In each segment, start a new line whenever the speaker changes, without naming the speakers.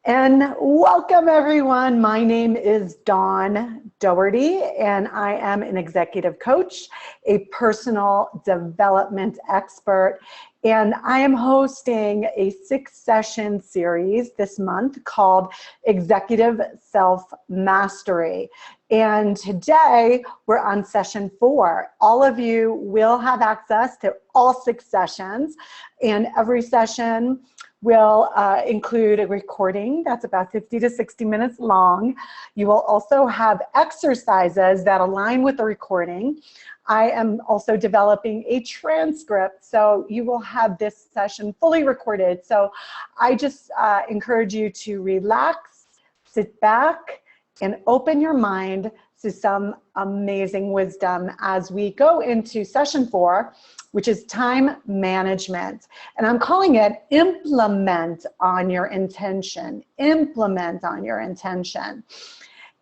And welcome everyone. My name is Dawn Doherty and I am an executive coach, a personal development expert, and I am hosting a 6-session series this month called Executive Self-Mastery. And today we're on session 4. All of you will have access to all 6 sessions, and every session will include a recording that's about 50 to 60 minutes long. You will also have exercises that align with the recording. I am also developing a transcript, so you will have this session fully recorded. So I just encourage you to relax, sit back, and open your mind to some amazing wisdom as we go into session 4, which is time management. And I'm calling it implement on your intention. Implement on your intention.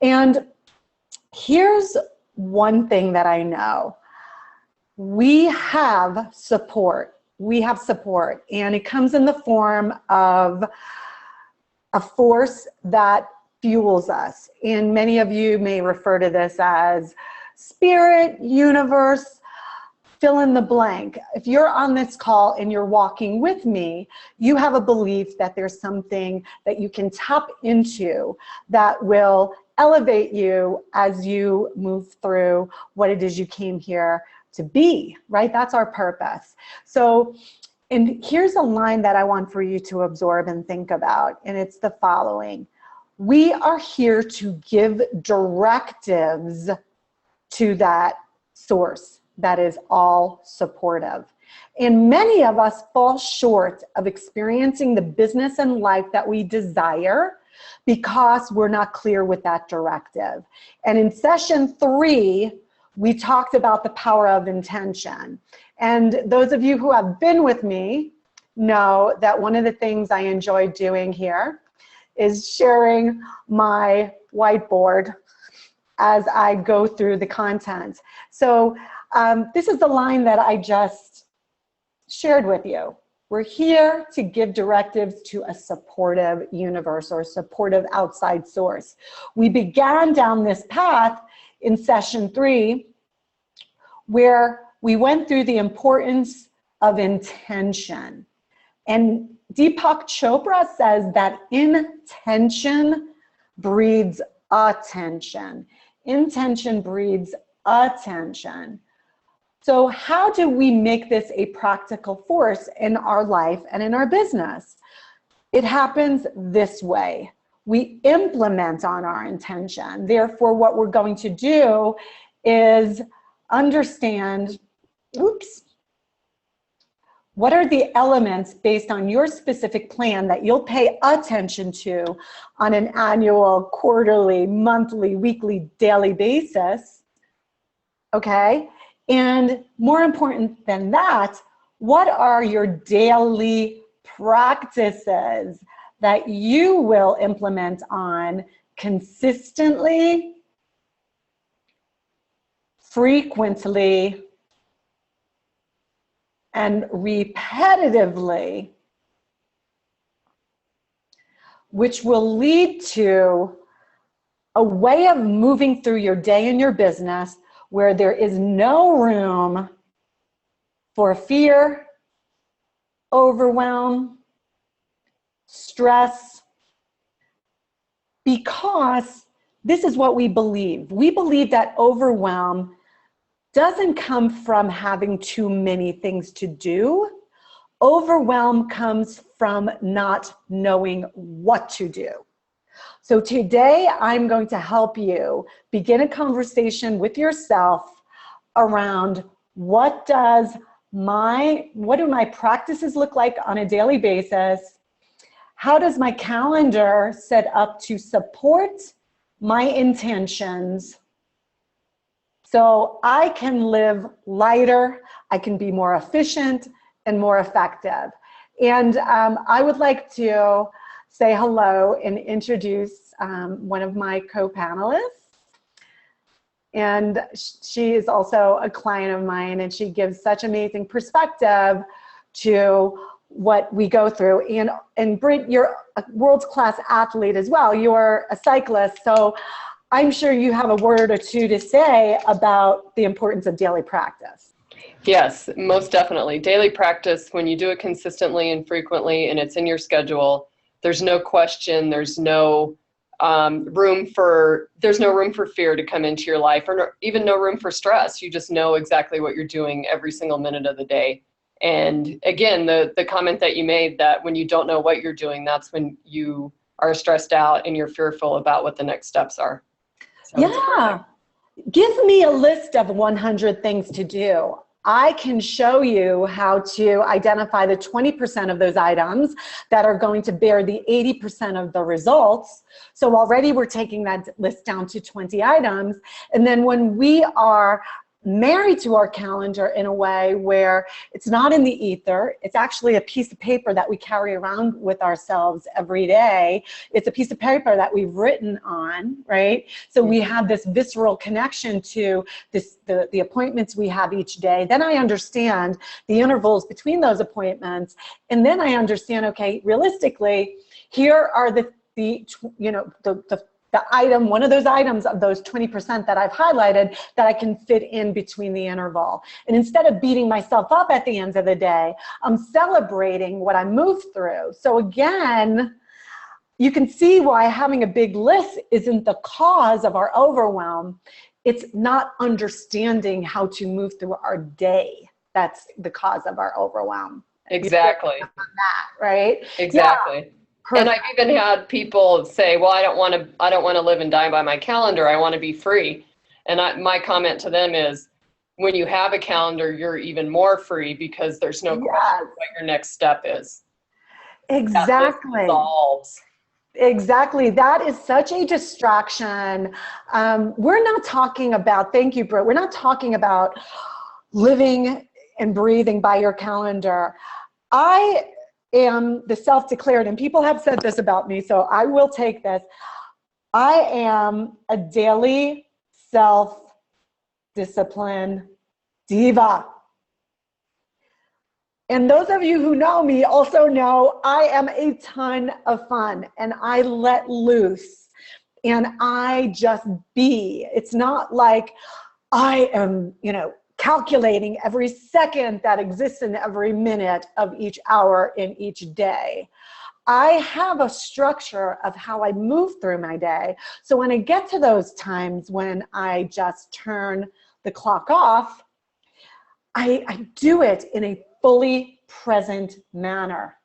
And here's one thing that I know. We have support. We have support, and it comes in the form of a force that fuels us. And many of you may refer to this as spirit, universe, fill in the blank. If you're on this call and you're walking with me, you have a belief that there's something that you can tap into that will elevate you as you move through what it is you came here to be, right? That's our purpose. So, and here's a line that I want for you to absorb and think about, and it's the following. We are here to give directives to that source that is all supportive. And many of us fall short of experiencing the business and life that we desire because we're not clear with that directive. And in session 3, we talked about the power of intention. And those of you who have been with me know that one of the things I enjoy doing here is sharing my whiteboard as I go through the content. So this is the line that I just shared with you. We're here to give directives to a supportive universe or a supportive outside source. We began down this path in session 3, where we went through the importance of intention. And Deepak Chopra says that intention breeds attention. Intention breeds attention. So how do we make this a practical force in our life and in our business? It happens this way. We implement on our intention. Therefore, what we're going to do is understand, what are the elements based on your specific plan that you'll pay attention to on an annual, quarterly, monthly, weekly, daily basis, okay? And more important than that, what are your daily practices that you will implement on consistently, frequently, and repetitively, which will lead to a way of moving through your day in your business where there is no room for fear, overwhelm, stress, because this is what we believe. We believe that overwhelm doesn't come from having too many things to do. Overwhelm comes from not knowing what to do. So today I'm going to help you begin a conversation with yourself around what do my practices look like on a daily basis? How does my calendar set up to support my intentions so I can live lighter, I can be more efficient and more effective? And I would like to say hello and introduce one of my co-panelists. And she is also a client of mine, and she gives such amazing perspective to what we go through. And Britt, you're a world-class athlete as well. You're a cyclist, so I'm sure you have a word or two to say about the importance of daily practice.
Yes, most definitely. Daily practice, when you do it consistently and frequently and it's in your schedule, there's no question, there's no room for fear to come into your life, or even no room for stress. You just know exactly what you're doing every single minute of the day. And again, the comment that you made, that when you don't know what you're doing, that's when you are stressed out and you're fearful about what the next steps are. So
yeah. Give me a list of 100 things to do. I can show you how to identify the 20% of those items that are going to bear the 80% of the results. So already we're taking that list down to 20 items. And then when we are married to our calendar in a way where it's not in the ether, it's actually a piece of paper that we carry around with ourselves every day. It's a piece of paper that we've written on, right? So we have this visceral connection to the appointments we have each day. Then I understand the intervals between those appointments, and then I understand, okay, realistically, here are the item, one of those items of those 20% that I've highlighted that I can fit in between the interval. And instead of beating myself up at the end of the day, I'm celebrating what I moved through. So again, you can see why having a big list isn't the cause of our overwhelm. It's not understanding how to move through our day that's the cause of our overwhelm.
Exactly.
That, right?
Exactly.
Yeah.
And I've even had people say, well, I don't want to live and die by my calendar. I want to be free. And my comment to them is, when you have a calendar, you're even more free, because there's no question what your next step is.
Exactly. Exactly. That is such a distraction. We're not talking about, thank you, Britt, we're not talking about living and breathing by your calendar. I am the self-declared, and people have said this about me, so I will take this. I am a daily self-discipline diva. And those of you who know me also know I am a ton of fun, and I let loose and I just be. It's not like I am, calculating every second that exists in every minute of each hour in each day. I have a structure of how I move through my day. So when I get to those times when I just turn the clock off, I do it in a fully present manner.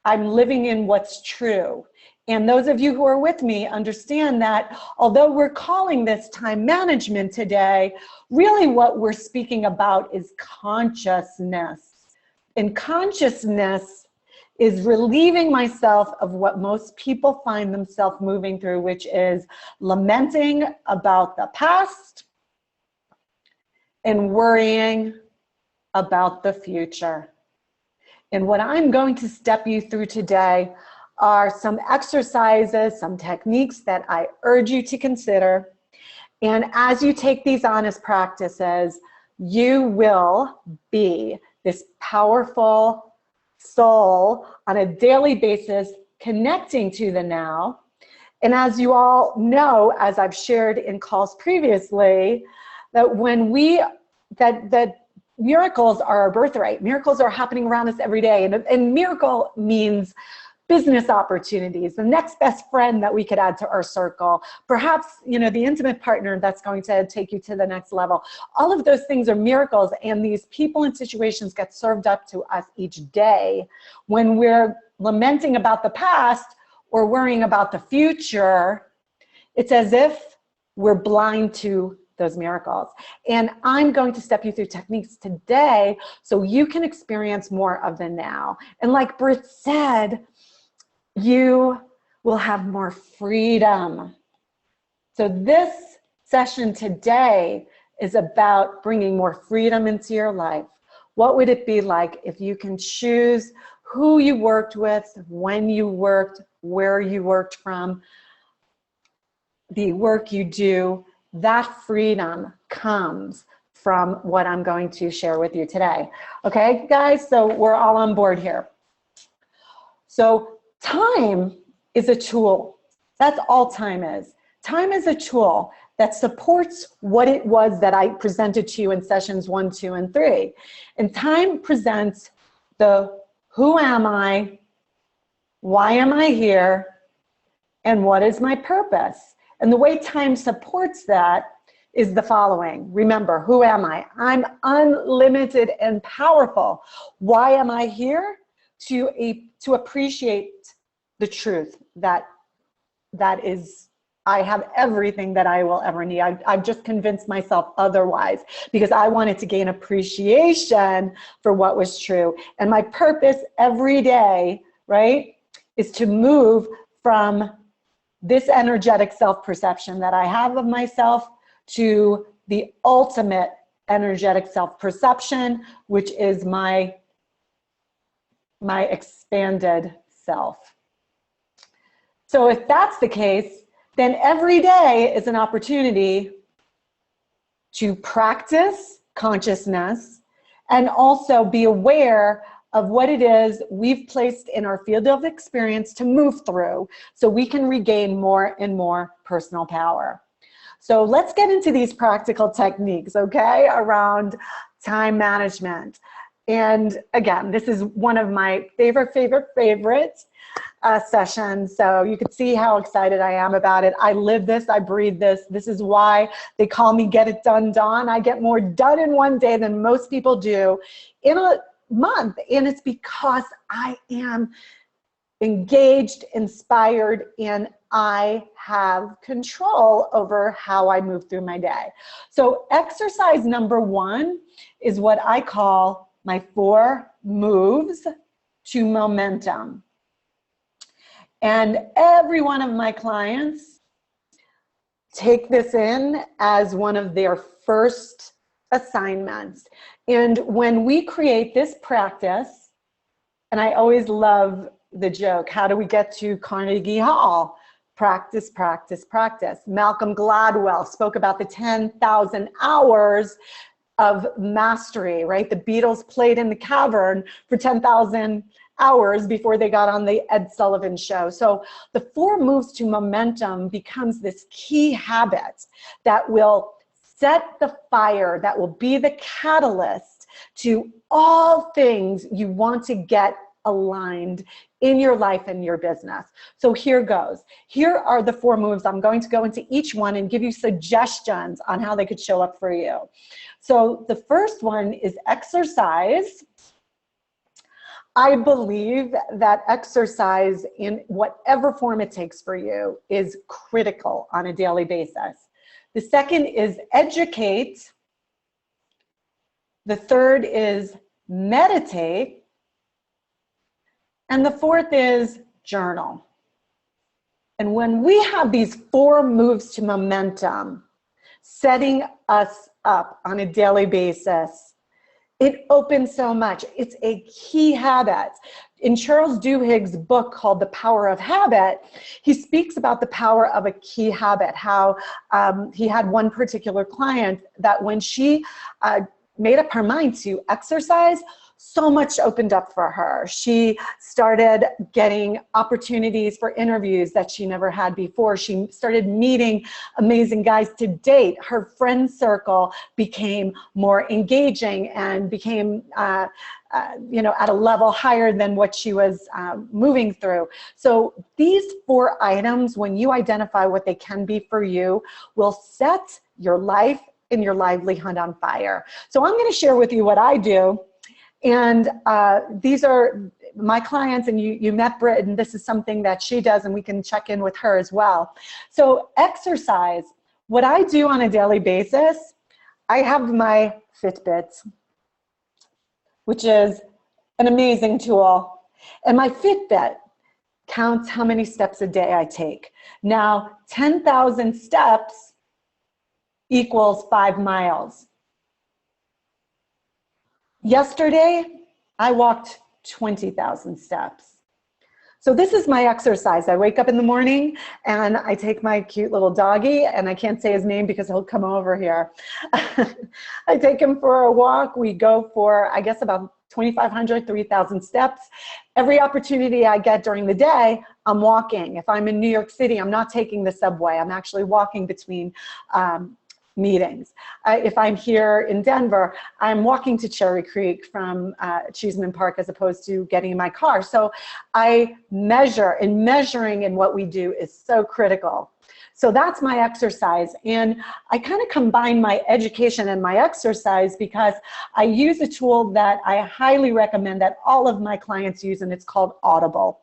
I'm living in what's true. And those of you who are with me understand that although we're calling this time management today, really what we're speaking about is consciousness. And consciousness is relieving myself of what most people find themselves moving through, which is lamenting about the past and worrying about the future. And what I'm going to step you through today are some exercises, some techniques that I urge you to consider. And as you take these honest practices, you will be this powerful soul on a daily basis, connecting to the now. And as you all know, as I've shared in calls previously, that that miracles are our birthright. Miracles are happening around us every day. And miracle means business opportunities, the next best friend that we could add to our circle, perhaps, the intimate partner that's going to take you to the next level. All of those things are miracles, and these people and situations get served up to us each day. When we're lamenting about the past or worrying about the future, it's as if we're blind to those miracles. And I'm going to step you through techniques today so you can experience more of the now. And like Britt said, you will have more freedom. So this session today is about bringing more freedom into your life. What would it be like if you can choose who you worked with, when you worked, where you worked from, the work you do? That freedom comes from what I'm going to share with you today. Okay, guys, so we're all on board here. So time is a tool. That's all time is. Time is a tool that supports what it was that I presented to you in sessions 1, 2, and 3. And time presents the who am I, why am I here, and what is my purpose? And the way time supports that is the following. Remember, who am I? I'm unlimited and powerful. Why am I here? To appreciate the truth that is, I have everything that I will ever need. I've just convinced myself otherwise because I wanted to gain appreciation for what was true. And my purpose every day, right, is to move from this energetic self-perception that I have of myself to the ultimate energetic self-perception, which is my expanded self. So if that's the case, then every day is an opportunity to practice consciousness and also be aware of what it is we've placed in our field of experience to move through so we can regain more and more personal power. So let's get into these practical techniques, okay, around time management. And again, this is one of my favorite sessions. So you can see how excited I am about it. I live this, I breathe this. This is why they call me Get It Done Dawn. I get more done in one day than most people do in a month. And it's because I am engaged, inspired, and I have control over how I move through my day. So exercise number 1 is what I call my 4 moves to momentum. And every one of my clients take this in as one of their first assignments. And when we create this practice, and I always love the joke, how do we get to Carnegie Hall? Practice, practice, practice. Malcolm Gladwell spoke about the 10,000 hours of mastery, right? The Beatles played in the cavern for 10,000 hours before they got on the Ed Sullivan Show. So the 4 moves to momentum becomes this key habit that will set the fire, that will be the catalyst to all things you want to get aligned in your life and your business. So here goes. Here are the 4 moves. I'm going to go into each one and give you suggestions on how they could show up for you. So the first one is exercise. I believe that exercise in whatever form it takes for you is critical on a daily basis. The second is educate. The third is meditate. And the fourth is journal. And when we have these 4 moves to momentum, setting us up on a daily basis, it opens so much. It's a key habit. In Charles Duhigg's book called The Power of Habit, he speaks about the power of a key habit, how he had one particular client that when she made up her mind to exercise, so much opened up for her. She started getting opportunities for interviews that she never had before. She started meeting amazing guys to date. Her friend circle became more engaging and became you know, at a level higher than what she was moving through. So these 4 items, when you identify what they can be for you, will set your life and your livelihood on fire. So I'm going to share with you what I do. And these are my clients, and you met Britt, and this is something that she does, and we can check in with her as well. So exercise, what I do on a daily basis, I have my Fitbit, which is an amazing tool. And my Fitbit counts how many steps a day I take. Now, 10,000 steps equals 5 miles. Yesterday, I walked 20,000 steps. So this is my exercise. I wake up in the morning and I take my cute little doggy, and I can't say his name because he'll come over here. I take him for a walk. We go for, I guess, about 2,500, 3,000 steps. Every opportunity I get during the day, I'm walking. If I'm in New York City, I'm not taking the subway. I'm actually walking between meetings. If I'm here in Denver, I'm walking to Cherry Creek from Cheeseman Park as opposed to getting in my car. So I measure, and measuring in what we do is so critical. So that's my exercise. And I kind of combine my education and my exercise because I use a tool that I highly recommend that all of my clients use, and it's called Audible.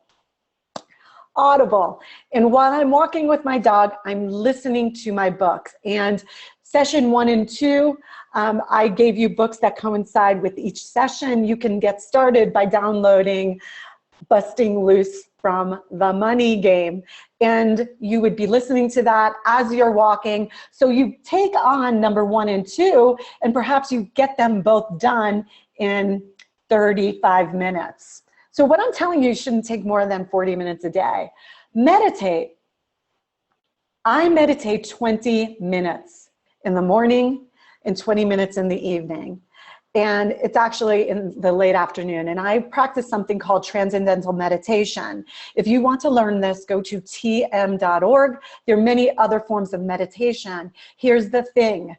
Audible. And while I'm walking with my dog, I'm listening to my books. And session 1 and 2, I gave you books that coincide with each session. You can get started by downloading Busting Loose from the Money Game. And you would be listening to that as you're walking. So you take on number 1 and 2, and perhaps you get them both done in 35 minutes. So what I'm telling you shouldn't take more than 40 minutes a day. Meditate. I meditate 20 minutes in the morning and 20 minutes in the evening. And it's actually in the late afternoon. And I practice something called transcendental meditation. If you want to learn this, go to tm.org. There are many other forms of meditation. Here's the thing.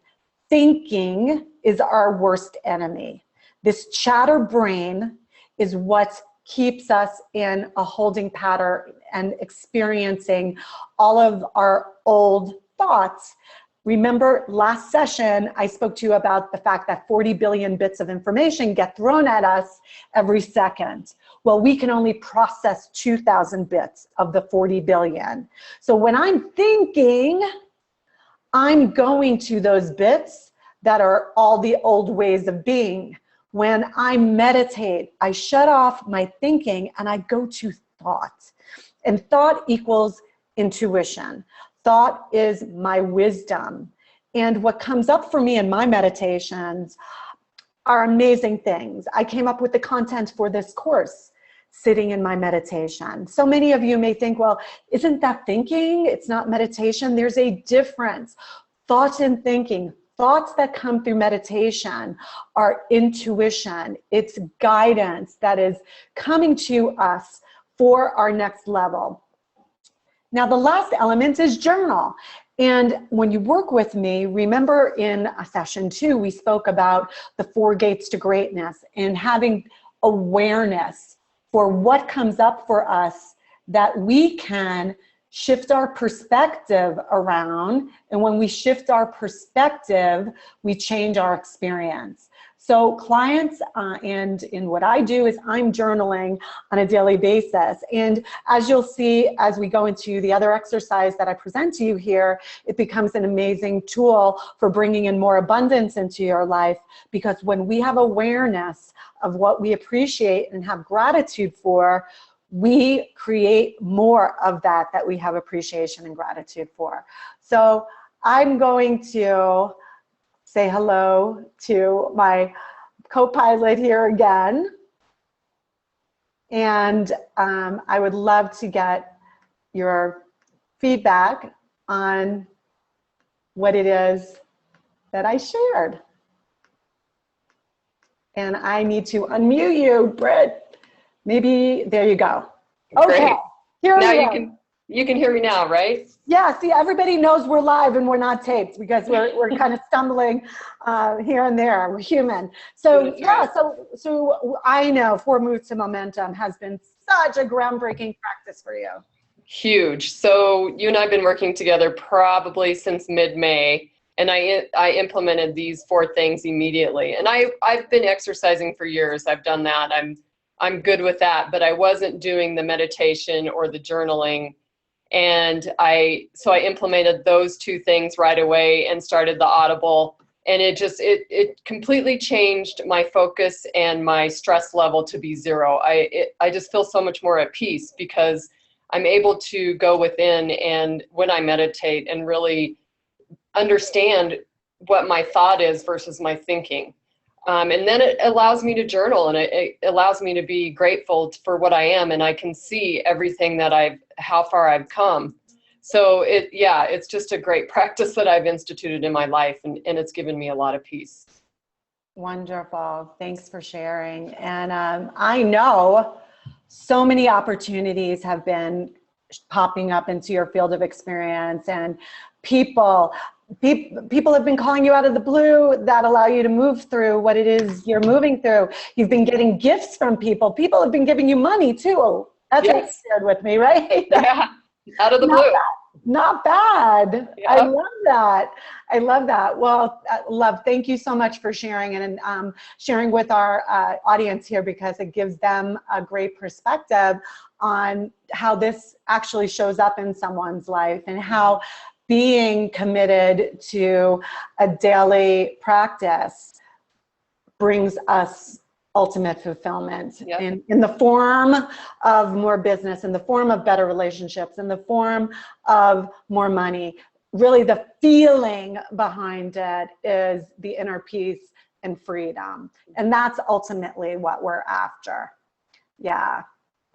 Thinking is our worst enemy. This chatter brain is what keeps us in a holding pattern and experiencing all of our old thoughts. Remember last session, I spoke to you about the fact that 40 billion bits of information get thrown at us every second. Well, we can only process 2,000 bits of the 40 billion. So when I'm thinking, I'm going to those bits that are all the old ways of being. When I meditate, I shut off my thinking and I go to thought. And thought equals intuition. Thought is my wisdom. And what comes up for me in my meditations are amazing things. I came up with the content for this course sitting in my meditation. So many of you may think, well, isn't that thinking? It's not meditation. There's a difference. Thought and thinking. Thoughts that come through meditation are intuition. It's guidance that is coming to us for our next level. Now, the last element is journal. And when you work with me, remember in session 2, we spoke about the 4 gates to greatness and having awareness for what comes up for us that we can shift our perspective around. And when we shift our perspective, we change our experience. So clients, and in what I do is I'm journaling on a daily basis. And as you'll see, as we go into the other exercise that I present to you here, it becomes an amazing tool for bringing in more abundance into your life. Because when we have awareness of what we appreciate and have gratitude for, we create more of that we have appreciation and gratitude for. So I'm going to say hello to my co-pilot here again. And I would love to get your feedback on what it is that I shared. And I need to unmute you, Britt. Maybe, there you go. Okay,
Great.
here
now
we
you
go.
You can hear me now, right?
Yeah, see, everybody knows we're live and we're not taped because we're kind of stumbling here and there. We're human. So
That's
yeah,
right.
so I know 4 Moves to Momentum has been such a groundbreaking practice for you.
Huge. So you and I have been working together probably since mid-May, and I implemented these 4 things immediately. And I've been exercising for years. I've done that. I'm good with that, but I wasn't doing the meditation or the journaling. And so I implemented those 2 things right away and started the Audible. And it completely changed my focus and my stress level to be 0. I just feel so much more at peace because I'm able to go within and when I meditate and really understand what my thought is versus my thinking. And then it allows me to journal, and it allows me to be grateful for what I am, and I can see everything that how far I've come. So it's just a great practice that I've instituted in my life, and it's given me a lot of peace.
Wonderful. Thanks for sharing. And I know so many opportunities have been popping up into your field of experience, and people have been calling you out of the blue that allow you to move through what it is you're moving through. You've been getting gifts from people. People have been giving you money too. That's what you shared with me, right?
Yeah, out of the blue.
Not bad.
Yep.
I love that. I love that. Well, love, thank you so much for sharing and sharing with our audience here, because it gives them a great perspective on how this actually shows up in someone's life, and how being committed to a daily practice brings us ultimate fulfillment.
Yep.
in the form of more business, in the form of better relationships, in the form of more money. Really, the feeling behind it is the inner peace and freedom. And that's ultimately what we're after. Yeah.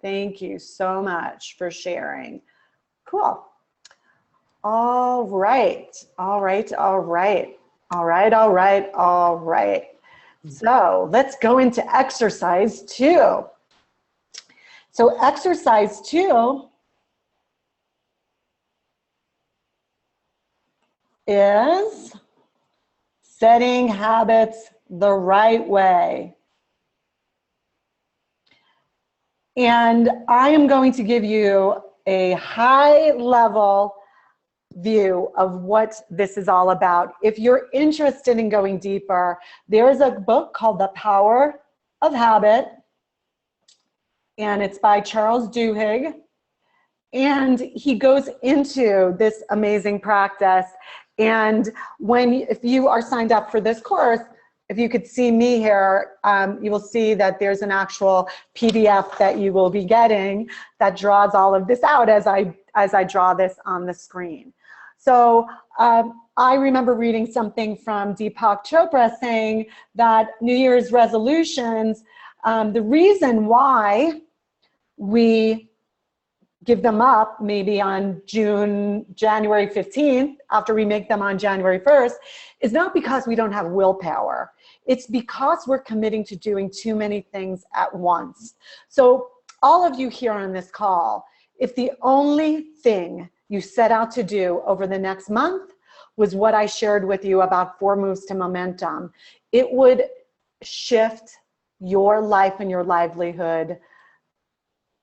Thank you so much for sharing. Cool. All right. All right. All right. All right. All right. All right. So let's go into exercise 2. So exercise 2 is setting habits the right way. And I am going to give you a high level view of what this is all about. If you're interested in going deeper, there's a book called The Power of Habit, and it's by Charles Duhigg. And he goes into this amazing practice. And if you are signed up for this course, if you could see me here, you will see that there's an actual PDF that you will be getting that draws all of this out as I draw this on the screen. So I remember reading something from Deepak Chopra saying that New Year's resolutions, the reason why we give them up maybe on January 15th, after we make them on January 1st, is not because we don't have willpower. It's because we're committing to doing too many things at once. So all of you here on this call, if the only thing you set out to do over the next month was what I shared with you about 4 moves to momentum, it would shift your life and your livelihood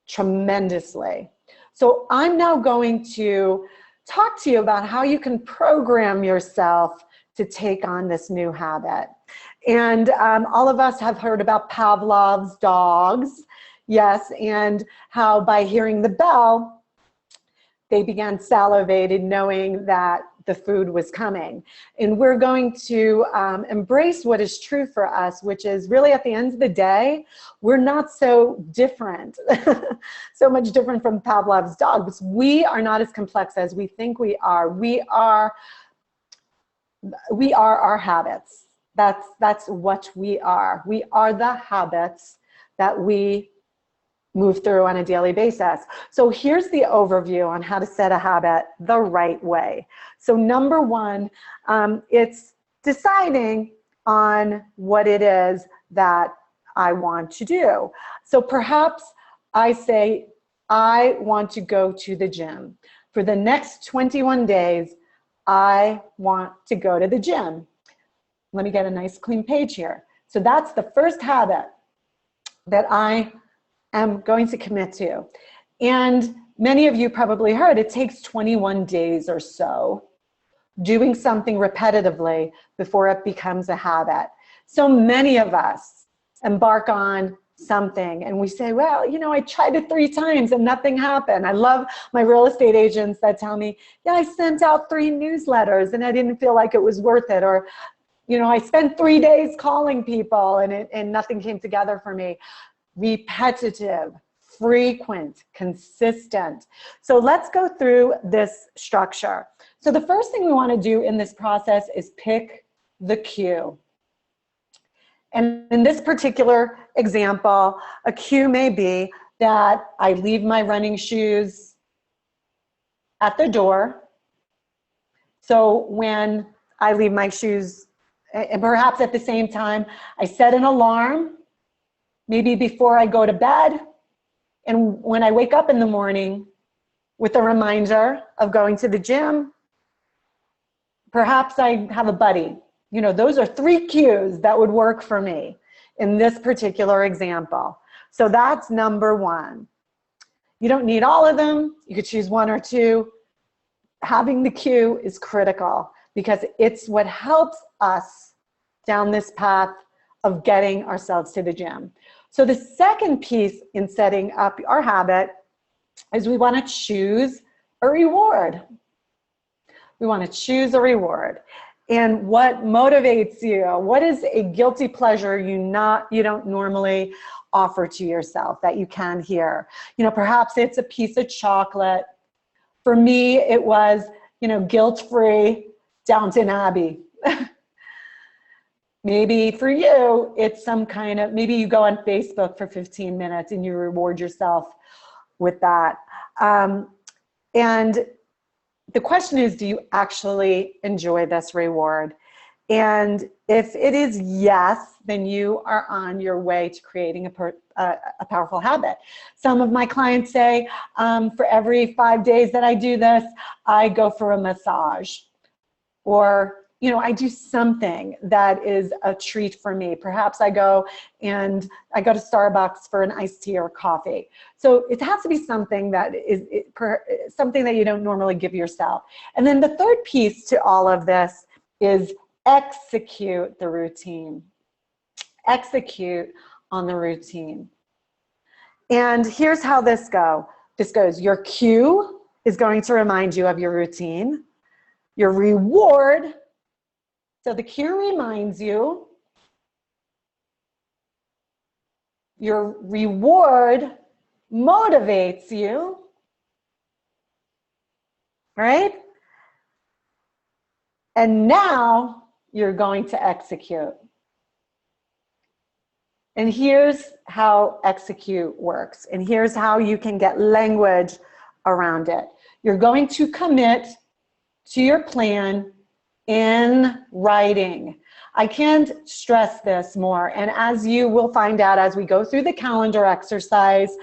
tremendously. So I'm now going to talk to you about how you can program yourself to take on this new habit. And all of us have heard about Pavlov's dogs, yes, and how by hearing the bell, they began salivating, knowing that the food was coming. And we're going to embrace what is true for us, which is really at the end of the day, we're not so different, so much different from Pavlov's dogs. We are not as complex as we think we are. We are our habits. That's what we are. We are the habits that we move through on a daily basis. So here's the overview on how to set a habit the right way. So number 1, it's deciding on what it is that I want to do. So perhaps I say, I want to go to the gym. For the next 21 days, I want to go to the gym. Let me get a nice clean page here. So that's the first habit that I am going to commit to. And many of you probably heard it takes 21 days or so doing something repetitively before it becomes a habit. So many of us embark on something and we say, well, you know, I tried it 3 times and nothing happened. I love my real estate agents that tell me, yeah, I sent out 3 newsletters and I didn't feel like it was worth it. Or, you know, I spent 3 days calling people and nothing came together for me. Repetitive, frequent, consistent. So let's go through this structure. So the first thing we want to do in this process is pick the cue. And in this particular example, a cue may be that I leave my running shoes at the door. So when I leave my shoes and perhaps at the same time, I set an alarm, maybe before I go to bed. And when I wake up in the morning with a reminder of going to the gym, perhaps I have a buddy. You know, those are 3 cues that would work for me in this particular example. So that's number 1. You don't need all of them. You could choose 1 or 2. Having the cue is critical because it's what helps us down this path of getting ourselves to the gym. So the second piece in setting up our habit is we want to choose a reward. We want to choose a reward. And what motivates you? What is a guilty pleasure you don't normally offer to yourself that you can here? You know, perhaps it's a piece of chocolate. For me, it was, you know, guilt-free Downton Abbey. Maybe for you, it's some kind of, maybe you go on Facebook for 15 minutes and you reward yourself with that. And the question is, do you actually enjoy this reward? And if it is yes, then you are on your way to creating a powerful habit. Some of my clients say, for every 5 days that I do this, I go for a massage. Or, you know, I do something that is a treat for me. Perhaps I go to Starbucks for an iced tea or coffee. So it has to be something that is something that you don't normally give yourself. And then the third piece to all of this is execute the routine. Execute on the routine. And here's how this goes. Your cue is going to remind you of your routine. Your reward, so the cue reminds you. Your reward motivates you, right? And now you're going to execute. And here's how execute works. And here's how you can get language around it. You're going to commit to your plan in writing. I can't stress this more. And as you will find out as we go through the calendar exercise,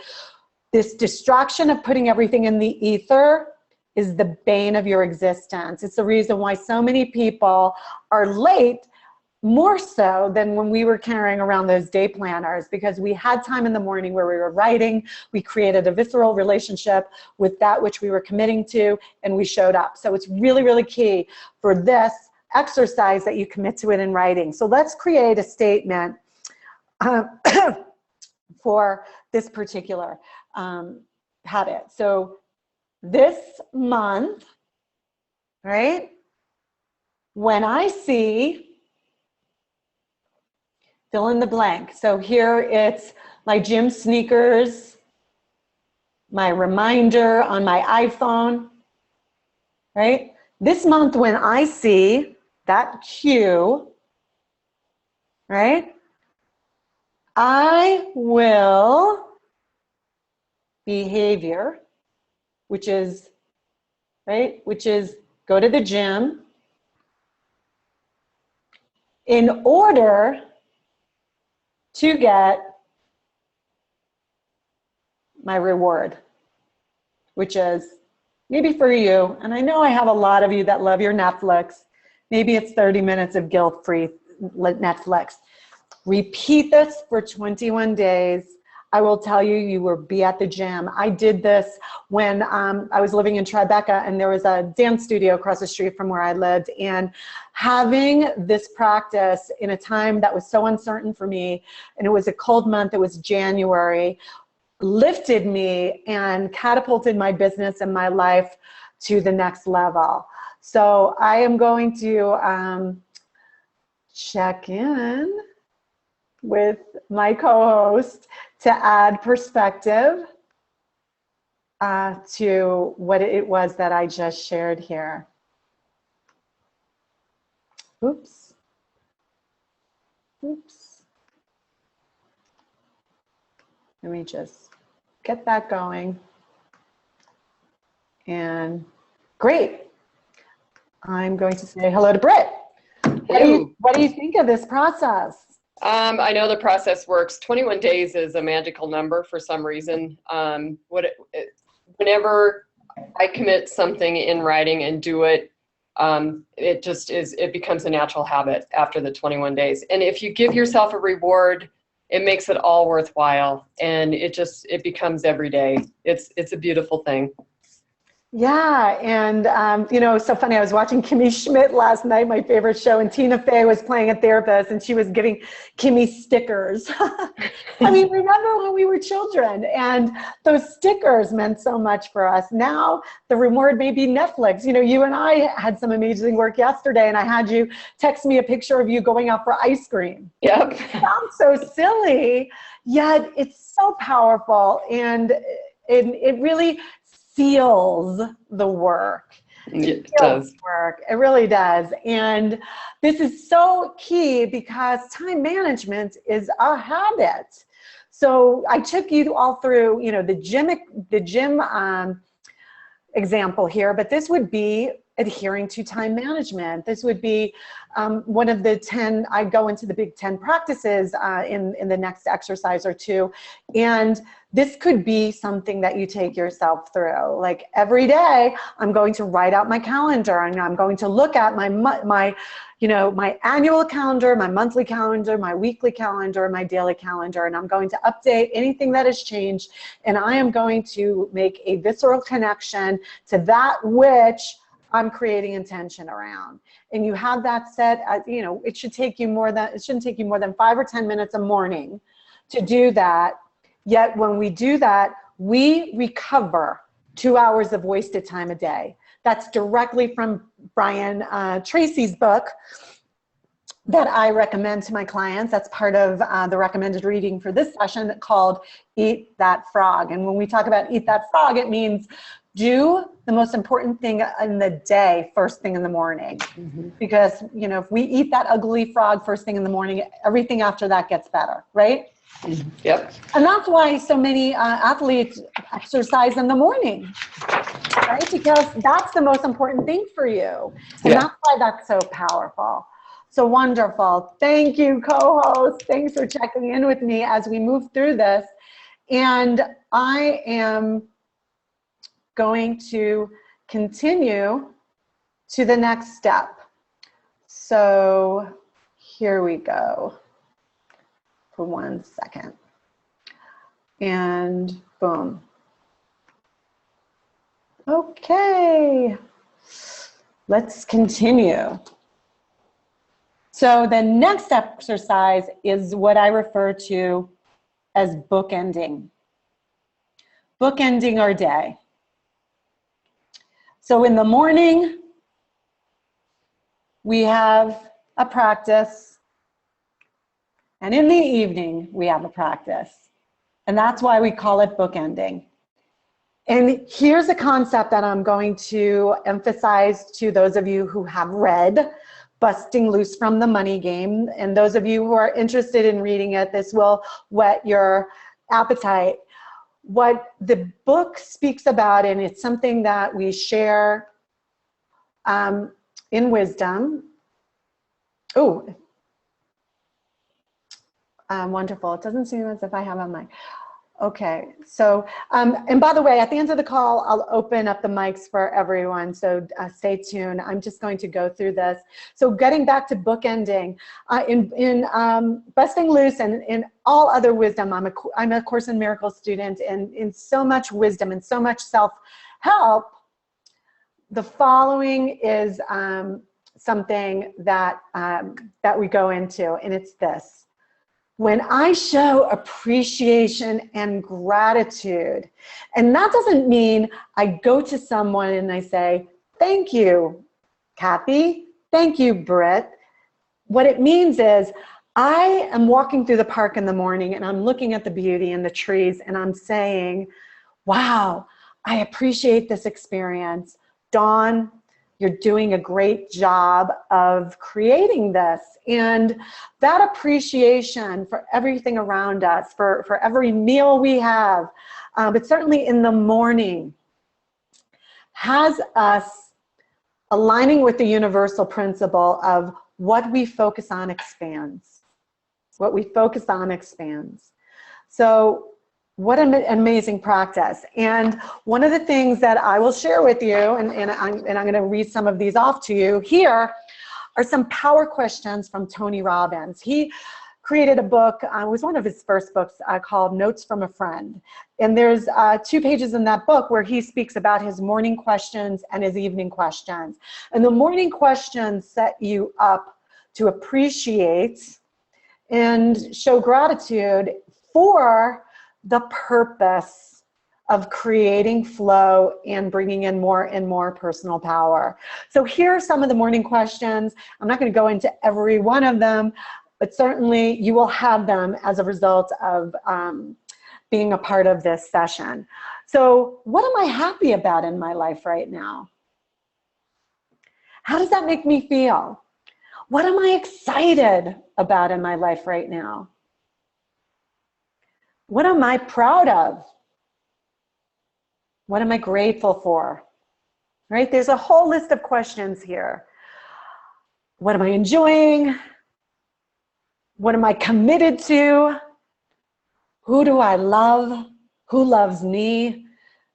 this distraction of putting everything in the ether is the bane of your existence. It's the reason why so many people are late, more so than when we were carrying around those day planners, because we had time in the morning where we were writing, we created a visceral relationship with that which we were committing to, and we showed up. So it's really, really key for this exercise that you commit to it in writing. So let's create a statement for this particular habit. So this month, right, when I see, fill in the blank. So here it's my gym sneakers, my reminder on my iPhone, right? This month when I see that cue, right, I will behavior, which is, right, which is go to the gym in order to get my reward, which is maybe for you, and I know I have a lot of you that love your Netflix, maybe it's 30 minutes of guilt-free Netflix. Repeat this for 21 days. I will tell you, you will be at the gym. I did this when I was living in Tribeca, and there was a dance studio across the street from where I lived. And having this practice in a time that was so uncertain for me, and it was a cold month, it was January, lifted me and catapulted my business and my life to the next level. So I am going to check in with my co-host to add perspective to what it was that I just shared here. Oops. Oops. Let me just get that going. And great. I'm going to say hello to Britt. What do you think of this process?
I know the process works. 21 days is a magical number for some reason. Whenever I commit something in writing and do it, it becomes a natural habit after the 21 days. And if you give yourself a reward, it makes it all worthwhile, and it becomes every day. It's a beautiful thing.
Yeah, and it's so funny. I was watching Kimmy Schmidt last night, my favorite show, and Tina Fey was playing a therapist, and she was giving Kimmy stickers. I mean, remember when we were children, and those stickers meant so much for us. Now the reward may be Netflix. You and I had some amazing work yesterday, and I had you text me a picture of you going out for ice cream.
Yep.
It sounds so silly, yet it's so powerful, and it really seals the work.
It does.
It really does. And this is so key because time management is a habit. So I took you all through, the gym example here, but this would be adhering to time management. This would be one of the 10, I go into the big 10 practices in the next exercise or two. And this could be something that you take yourself through. Like every day, I'm going to write out my calendar, and I'm going to look at my annual calendar, my monthly calendar, my weekly calendar, my daily calendar, and I'm going to update anything that has changed. And I am going to make a visceral connection to that which I'm creating intention around. And you have that set, it shouldn't take you more than 5 or 10 minutes a morning to do that. Yet when we do that, we recover 2 hours of wasted time a day. That's directly from Brian Tracy's book that I recommend to my clients. That's part of the recommended reading for this session called Eat That Frog. And when we talk about Eat That Frog, it means do the most important thing in the day first thing in the morning. Mm-hmm. Because, if we eat that ugly frog first thing in the morning, everything after that gets better, right?
Mm-hmm. Yep.
And that's why so many athletes exercise in the morning, right? Because that's the most important thing for you. And that's why that's so powerful. So wonderful. Thank you, co-host. Thanks for checking in with me as we move through this. And I am going to continue to the next step. So here we go. For 1 second. And boom. Okay. Let's continue. So the next exercise is what I refer to as bookending. Bookending our day. So in the morning, we have a practice. And in the evening, we have a practice. And that's why we call it bookending. And here's a concept that I'm going to emphasize to those of you who have read Busting Loose from the Money Game. And those of you who are interested in reading it, this will whet your appetite. What the book speaks about, and it's something that we share in wisdom. Oh, wonderful. It doesn't seem as if I have a mic. Okay, so, and by the way, at the end of the call, I'll open up the mics for everyone, so stay tuned. I'm just going to go through this. So getting back to bookending, in Busting Loose and in all other wisdom, I'm a Course in Miracles student, and in so much wisdom and so much self-help, the following is something that, that we go into, and it's this. When I show appreciation and gratitude, and that doesn't mean I go to someone and I say, thank you, Kathy, thank you, Britt. What it means is I am walking through the park in the morning and I'm looking at the beauty and the trees and I'm saying, wow, I appreciate this experience. Dawn, you're doing a great job of creating this. And that appreciation for everything around us, for every meal we have, but certainly in the morning, has us aligning with the universal principle of What we focus on expands. What we focus on expands. So what an amazing practice. And one of the things that I will share with you, and I'm going to read some of these off to you here, are some power questions from Tony Robbins. He created a book, it was one of his first books, called Notes from a Friend. And there's 2 pages in that book where he speaks about his morning questions and his evening questions. And the morning questions set you up to appreciate and show gratitude for the purpose of creating flow and bringing in more and more personal power. So here are some of the morning questions. I'm not going to go into every one of them, but certainly you will have them as a result of being a part of this session. So what am I happy about in my life right now? How does that make me feel? What am I excited about in my life right now? What am I proud of? What am I grateful for? Right? There's a whole list of questions here. What am I enjoying? What am I committed to? Who do I love? Who loves me?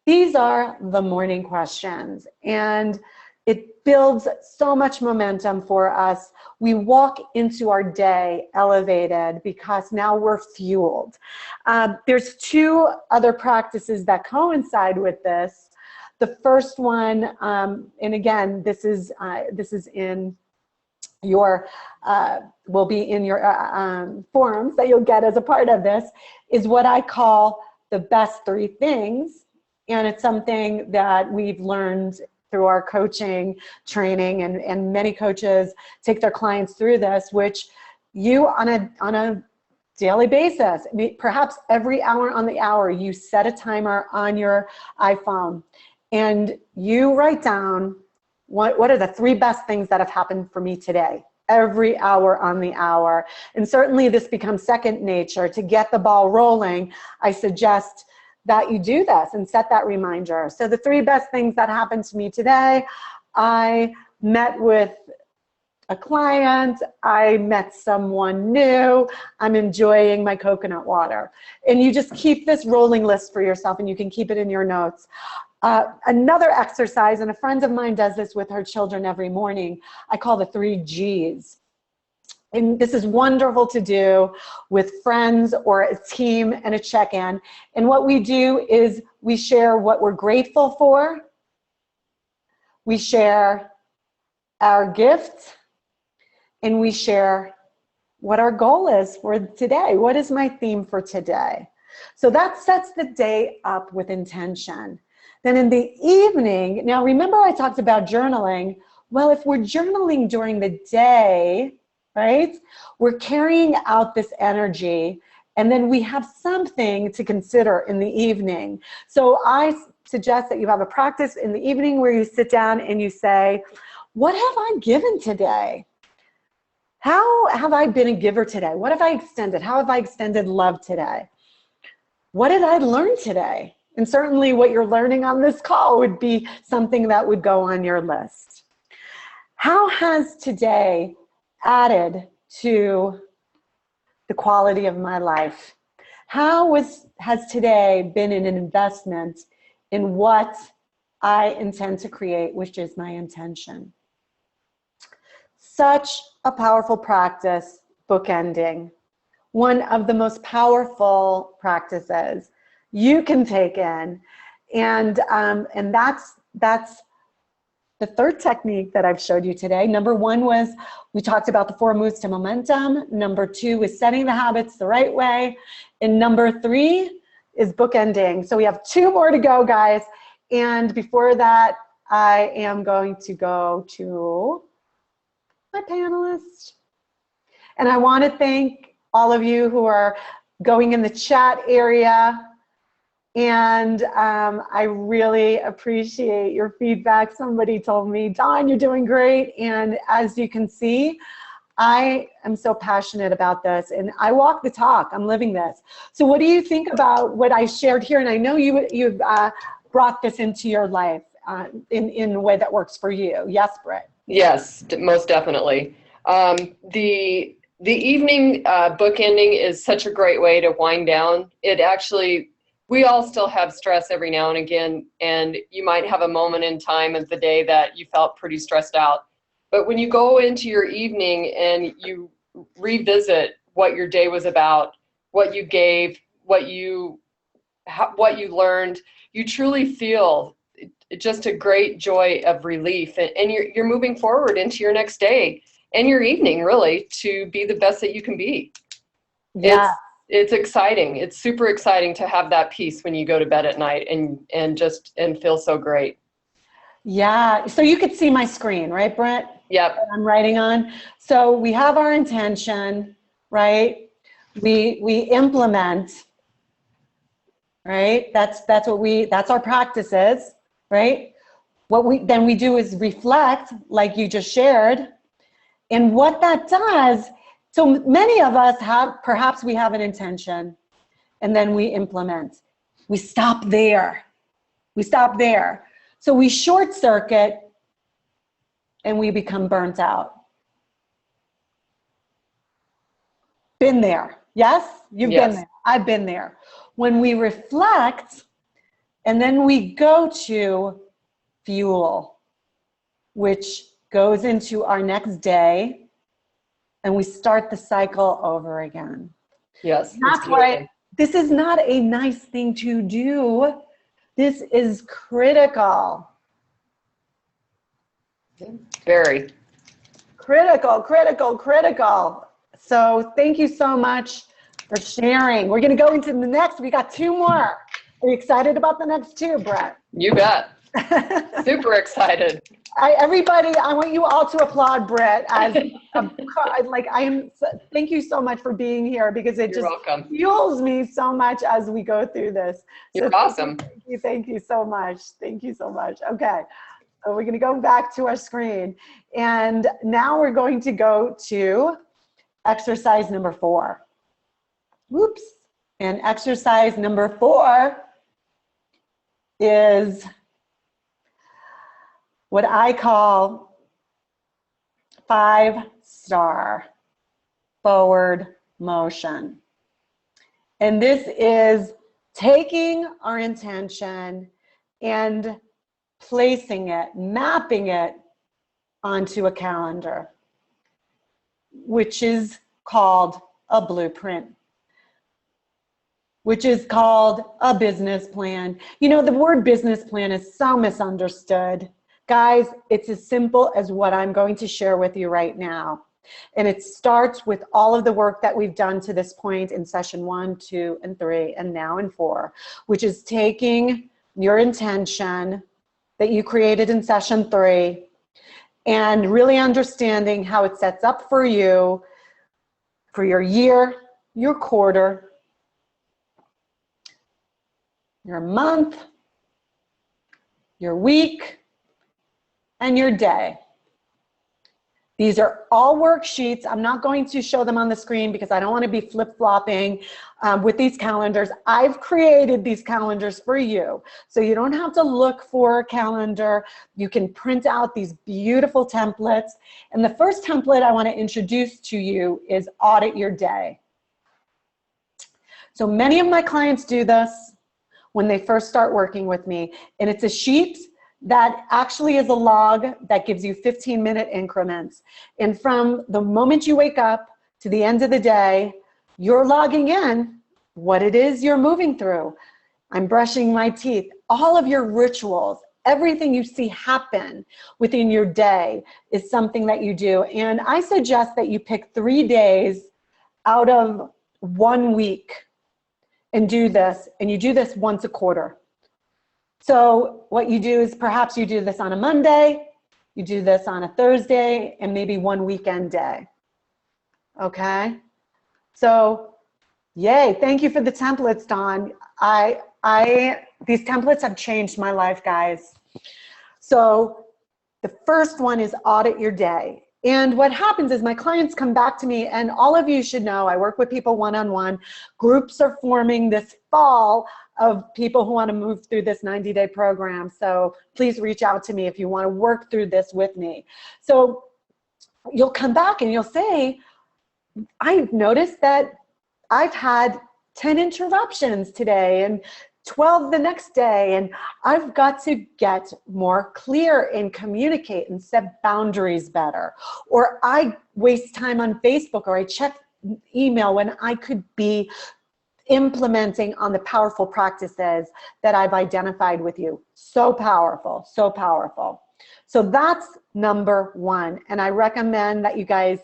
These are the morning questions, and it builds so much momentum for us. We walk into our day elevated because now we're fueled. There's 2 other practices that coincide with this. The first one, and again, this is in your, will be in your forums that you'll get as a part of this, is what I call the best 3 things. And it's something that we've learned through our coaching training, and many coaches take their clients through this, which you on a daily basis, perhaps every hour on the hour, you set a timer on your iPhone and you write down what are the 3 best things that have happened for me today, every hour on the hour. And certainly this becomes second nature. To get the ball rolling, I suggest that you do this and set that reminder. So the 3 best things that happened to me today: I met with a client, I met someone new, I'm enjoying my coconut water. And you just keep this rolling list for yourself, and you can keep it in your notes. Another exercise, and a friend of mine does this with her children every morning, I call the 3 Gs. And this is wonderful to do with friends or a team and a check-in. And what we do is we share what we're grateful for, we share our gift, and we share what our goal is for today. What is my theme for today? So that sets the day up with intention. Then in the evening, now remember I talked about journaling. Well, if we're journaling during the day, right, we're carrying out this energy, and then we have something to consider in the evening. So I suggest that you have a practice in the evening where you sit down and you say, what have I given today? How have I been a giver today? What have I extended? How have I extended love today? What did I learn today? And certainly what you're learning on this call would be something that would go on your list. How has today added to the quality of my life? How has today been an investment in what I intend to create, which is my intention? Such a powerful practice, bookending. One of the most powerful practices you can take in. And that's the third technique that I've showed you today. Number 1 was, we talked about the 4 moves to momentum. Number 2 is setting the habits the right way. And number 3 is bookending. So we have 2 more to go, guys. And before that, I am going to go to my panelists. And I want to thank all of you who are going in the chat area. And I really appreciate your feedback. Somebody told me, Dawn, you're doing great. And as you can see, I am so passionate about this, and I walk the talk. I'm living this. So what do you think about what I shared here? And I know you've brought this into your life in a way that works for you. Yes, Britt?
Yes, most definitely. The evening bookending is such a great way to wind down. It actually, we all still have stress every now and again, and you might have a moment in time of the day that you felt pretty stressed out. But when you go into your evening and you revisit what your day was about, what you gave, what you learned, you truly feel just a great joy of relief, and you're moving forward into your next day and your evening, really, to be the best that you can be.
Yeah.
It's exciting. It's super exciting to have that peace when you go to bed at night and feel so great.
Yeah. So you could see my screen, right, Brett?
Yep.
That I'm writing on. So we have our intention, right? We implement, right? That's our practices, right? What we do is reflect, like you just shared. And what that does, so many of us perhaps we have an intention and then we implement. We stop there. So we short circuit and we become burnt out. Been there. Yes? You've been there. I've been there. When we reflect and then we go to fuel, which goes into our next day, and we start the cycle over again.
Yes.
That's why this is not a nice thing to do. This is critical.
Very.
Critical. So thank you so much for sharing. We're going to go into the next. We got two more. Are you excited about the next two, Brett?
You bet. Super excited.
Everybody, I want you all to applaud Brett. Thank you so much for being here, because it just fuels me so much as we go through this.
You're awesome.
Thank you so much. Okay, so we're going to go back to our screen, and now we're going to go to exercise number 4. Whoops. And exercise number 4 is what I call 5-star forward motion. And this is taking our intention and placing it, mapping it onto a calendar, which is called a blueprint, which is called a business plan. You know, the word business plan is so misunderstood. Guys, it's as simple as what I'm going to share with you right now. And it starts with all of the work that we've done to this point in session 1, 2, and 3, and now in 4, which is taking your intention that you created in session 3 and really understanding how it sets up for you for your year, your quarter, your month, your week, and your day. These are all worksheets. I'm not going to show them on the screen because I don't want to be flip-flopping with these calendars. I've created these calendars for you, so you don't have to look for a calendar. You can print out these beautiful templates. And the first template I want to introduce to you is Audit Your Day. So many of my clients do this when they first start working with me, and it's a sheet that actually is a log that gives you 15-minute increments. And from the moment you wake up to the end of the day, you're logging in what it is you're moving through. I'm brushing my teeth. All of your rituals, everything you see happen within your day is something that you do. And I suggest that you pick 3 days out of 1 week and do this. And you do this once a quarter. So what you do is perhaps you do this on a Monday, you do this on a Thursday, and maybe 1 weekend day. Okay? So, yay, thank you for the templates, Dawn. These templates have changed my life, guys. So the first one is Audit Your Day. And what happens is my clients come back to me, and all of you should know I work with people one-on-one. Groups are forming this fall of people who want to move through this 90-day program. So please reach out to me if you want to work through this with me. So you'll come back and you'll say, I've noticed that I've had 10 interruptions today and 12 the next day, and I've got to get more clear and communicate and set boundaries better. Or I waste time on Facebook, or I check email when I could be implementing on the powerful practices that I've identified with you. So powerful, so powerful. So that's number one. And I recommend that you guys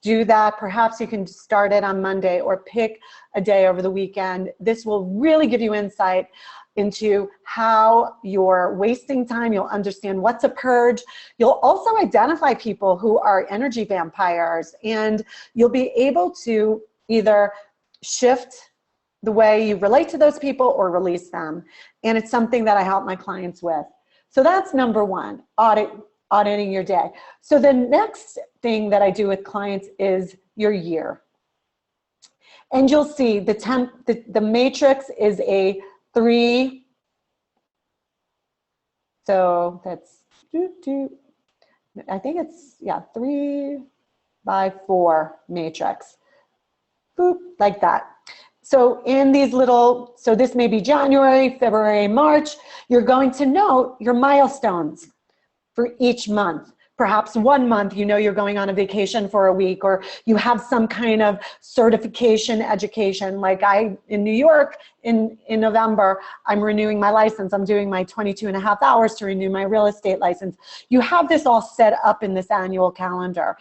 do that. Perhaps you can start it on Monday or pick a day over the weekend. This will really give you insight into how you're wasting time. You'll understand what's a purge. You'll also identify people who are energy vampires, and you'll be able to either shift the way you relate to those people or release them. And it's something that I help my clients with. So that's number one, auditing your day. So the next thing that I do with clients is your year. And you'll see the matrix is a 3. So that's, I think it's, 3 by 4 matrix. Boop, like that. So in these little, so this may be January, February, March, you're going to note your milestones for each month. Perhaps one month, you know, you're going on a vacation for a week, or you have some kind of certification education. Like in New York, in November, I'm renewing my license. I'm doing my 22.5 hours to renew my real estate license. You have this all set up in this annual calendar.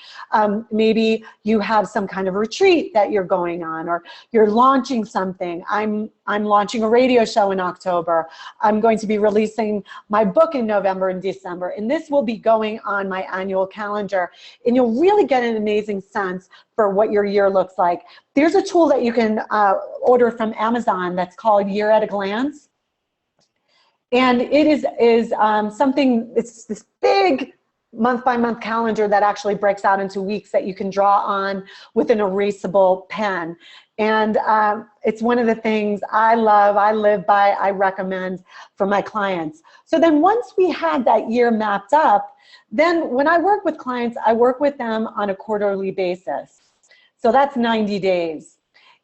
Maybe you have some kind of retreat that you're going on, or you're launching something. I'm launching a radio show in October. I'm going to be releasing my book in November and December, and this will be going on my annual calendar, and you'll really get an amazing sense for what your year looks like. There's a tool that you can order from Amazon that's called Year at a Glance, and it is something, it's this big month-by-month calendar that actually breaks out into weeks that you can draw on with an erasable pen. And it's one of the things I love, I live by, I recommend for my clients. So then once we had that year mapped up, then when I work with clients, I work with them on a quarterly basis. So that's 90 days.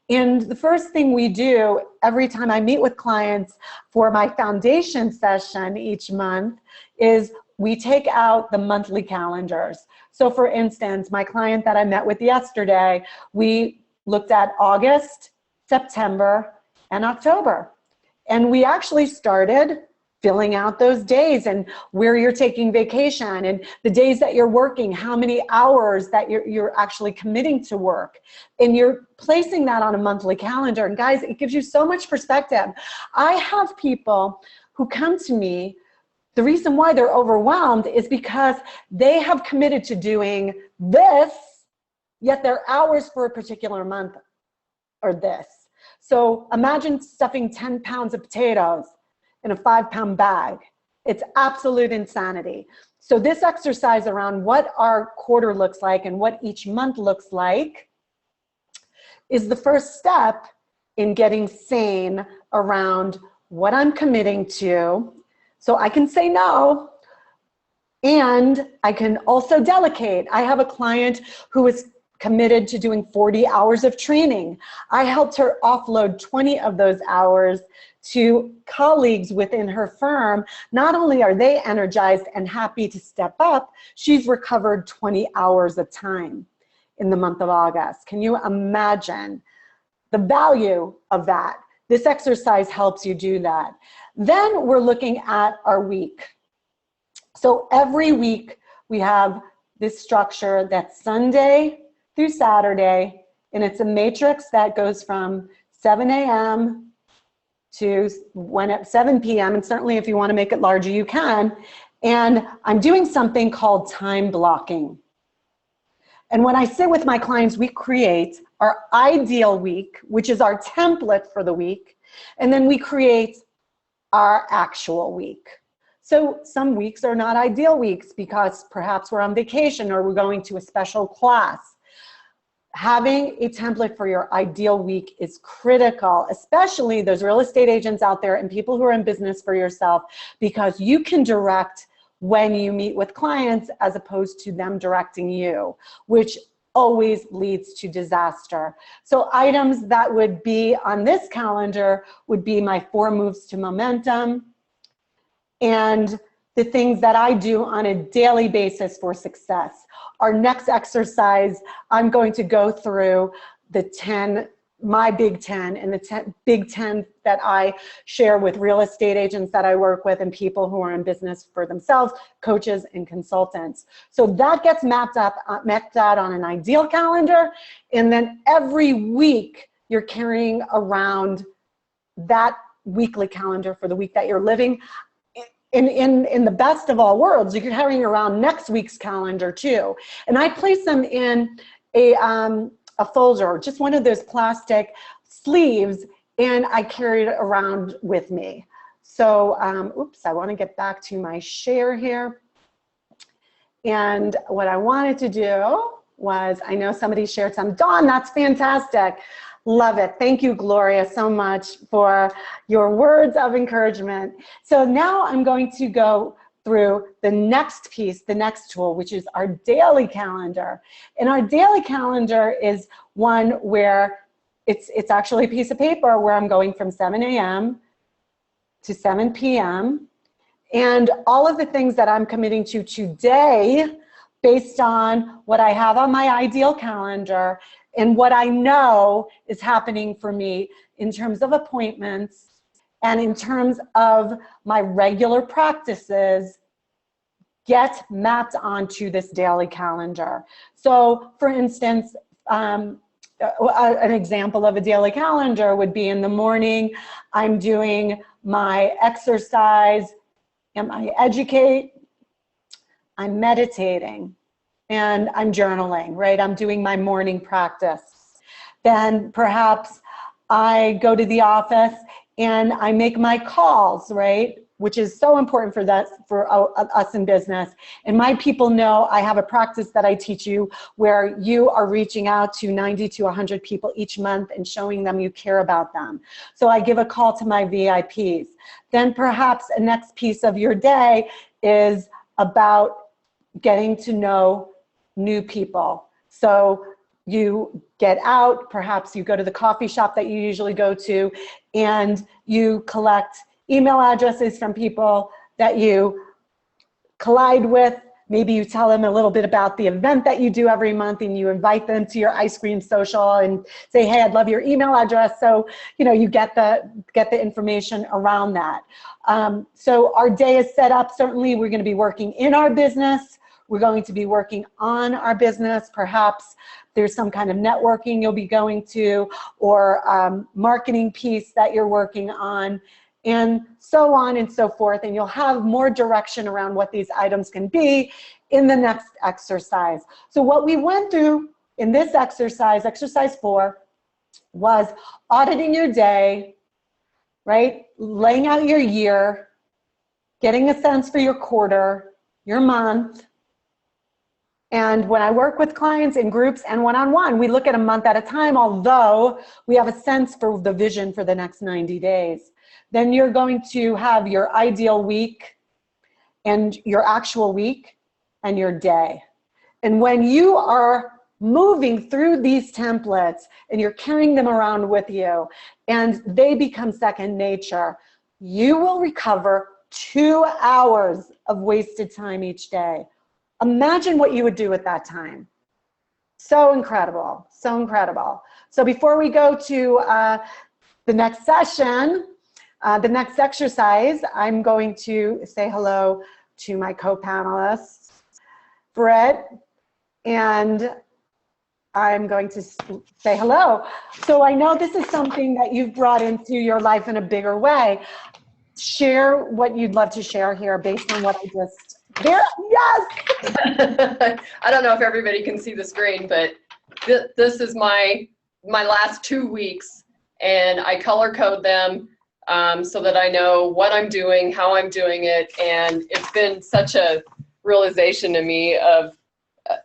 And the first thing we do every time I meet with clients for my foundation session each month is we take out the monthly calendars. So for instance, my client that I met with yesterday, we looked at August, September, and October. And we actually started filling out those days and where you're taking vacation and the days that you're working, how many hours that you're actually committing to work. And you're placing that on a monthly calendar. And guys, it gives you so much perspective. I have people who come to me, the reason why they're overwhelmed is because they have committed to doing this, yet their hours for a particular month are this. So imagine stuffing 10 pounds of potatoes in a 5-pound bag. It's absolute insanity. So this exercise around what our quarter looks like and what each month looks like is the first step in getting sane around what I'm committing to, so I can say no, and I can also delegate. I have a client who is committed to doing 40 hours of training. I helped her offload 20 of those hours to colleagues within her firm. Not only are they energized and happy to step up, she's recovered 20 hours of time in the month of August. Can you imagine the value of that? This exercise helps you do that. Then we're looking at our week. So every week we have this structure that's Sunday through Saturday, and it's a matrix that goes from 7 a.m. to at 7 p.m. And certainly if you want to make it larger, you can. And I'm doing something called time blocking. And when I sit with my clients, we create our ideal week, which is our template for the week. And then we create our actual week. So some weeks are not ideal weeks because perhaps we're on vacation or we're going to a special class. Having a template for your ideal week is critical, especially those real estate agents out there and people who are in business for yourself, because you can direct when you meet with clients as opposed to them directing you, which always leads to disaster. So items that would be on this calendar would be my 4 moves to momentum and the things that I do on a daily basis for success. Our next exercise, I'm going to go through the 10, my big 10, and the big 10 that I share with real estate agents that I work with and people who are in business for themselves, coaches and consultants. So that gets mapped out on an ideal calendar. And then every week you're carrying around that weekly calendar for the week that you're living. In the best of all worlds, you're carrying around next week's calendar too. And I place them in a folder, just one of those plastic sleeves, and I carry it around with me. So, oops, I want to get back to my share here. And what I wanted to do was, I know somebody shared some. Dawn, that's fantastic. Love it. Thank you, Gloria, so much for your words of encouragement. So now I'm going to go through the next piece, the next tool, which is our daily calendar. And our daily calendar is one where it's actually a piece of paper where I'm going from 7 a.m. to 7 p.m. And all of the things that I'm committing to today based on what I have on my ideal calendar and what I know is happening for me in terms of appointments and in terms of my regular practices get mapped onto this daily calendar. So for instance, an example of a daily calendar would be in the morning, I'm doing my exercise and I educate, I'm meditating, and I'm journaling, right? I'm doing my morning practice. Then perhaps I go to the office and I make my calls, right? Which is so important for us in business. And my people know I have a practice that I teach you where you are reaching out to 90 to 100 people each month and showing them you care about them. So I give a call to my VIPs. Then perhaps a next piece of your day is about getting to know new people. So you get out, perhaps you go to the coffee shop that you usually go to, and you collect email addresses from people that you collide with. Maybe you tell them a little bit about the event that you do every month and you invite them to your ice cream social and say, hey, I'd love your email address. So, you know, you get the information around that. So our day is set up. Certainly we're going to be working in our business. We're going to be working on our business. Perhaps there's some kind of networking you'll be going to, or marketing piece that you're working on, and so on and so forth. And you'll have more direction around what these items can be in the next exercise. So what we went through in this exercise, exercise 4, was auditing your day, right? Laying out your year, getting a sense for your quarter, your month. And when I work with clients in groups and one-on-one, we look at a month at a time, although we have a sense for the vision for the next 90 days. Then you're going to have your ideal week and your actual week and your day. And when you are moving through these templates and you're carrying them around with you and they become second nature, you will recover 2 hours of wasted time each day. Imagine what you would do with that time. So incredible, so incredible. So before we go to the next session, the next exercise, I'm going to say hello to my co-panelists, Brett, and I'm going to say hello. So I know this is something that you've brought into your life in a bigger way. Share what you'd love to share here based on what I just there, yes!
I don't know if everybody can see the screen, but this is my last 2 weeks, and I color code them so that I know what I'm doing, how I'm doing it, and it's been such a realization to me of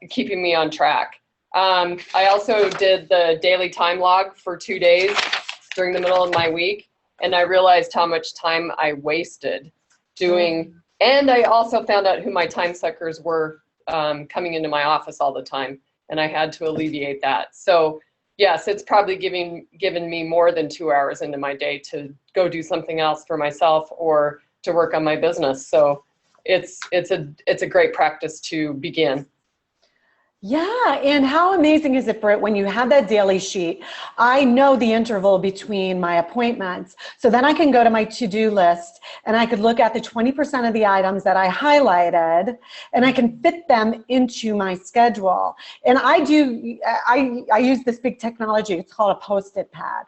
keeping me on track. I also did the daily time log for 2 days during the middle of my week, and I realized how much time I wasted doing And I also found out who my time suckers were coming into my office all the time, and I had to alleviate that. So yes, it's probably given me more than 2 hours into my day to go do something else for myself or to work on my business. So it's a great practice to begin.
Yeah, and how amazing is it, Britt, when you have that daily sheet? I know the interval between my appointments, so then I can go to my to-do list and I could look at the 20% of the items that I highlighted, and I can fit them into my schedule. And I use this big technology. It's called a Post-it pad.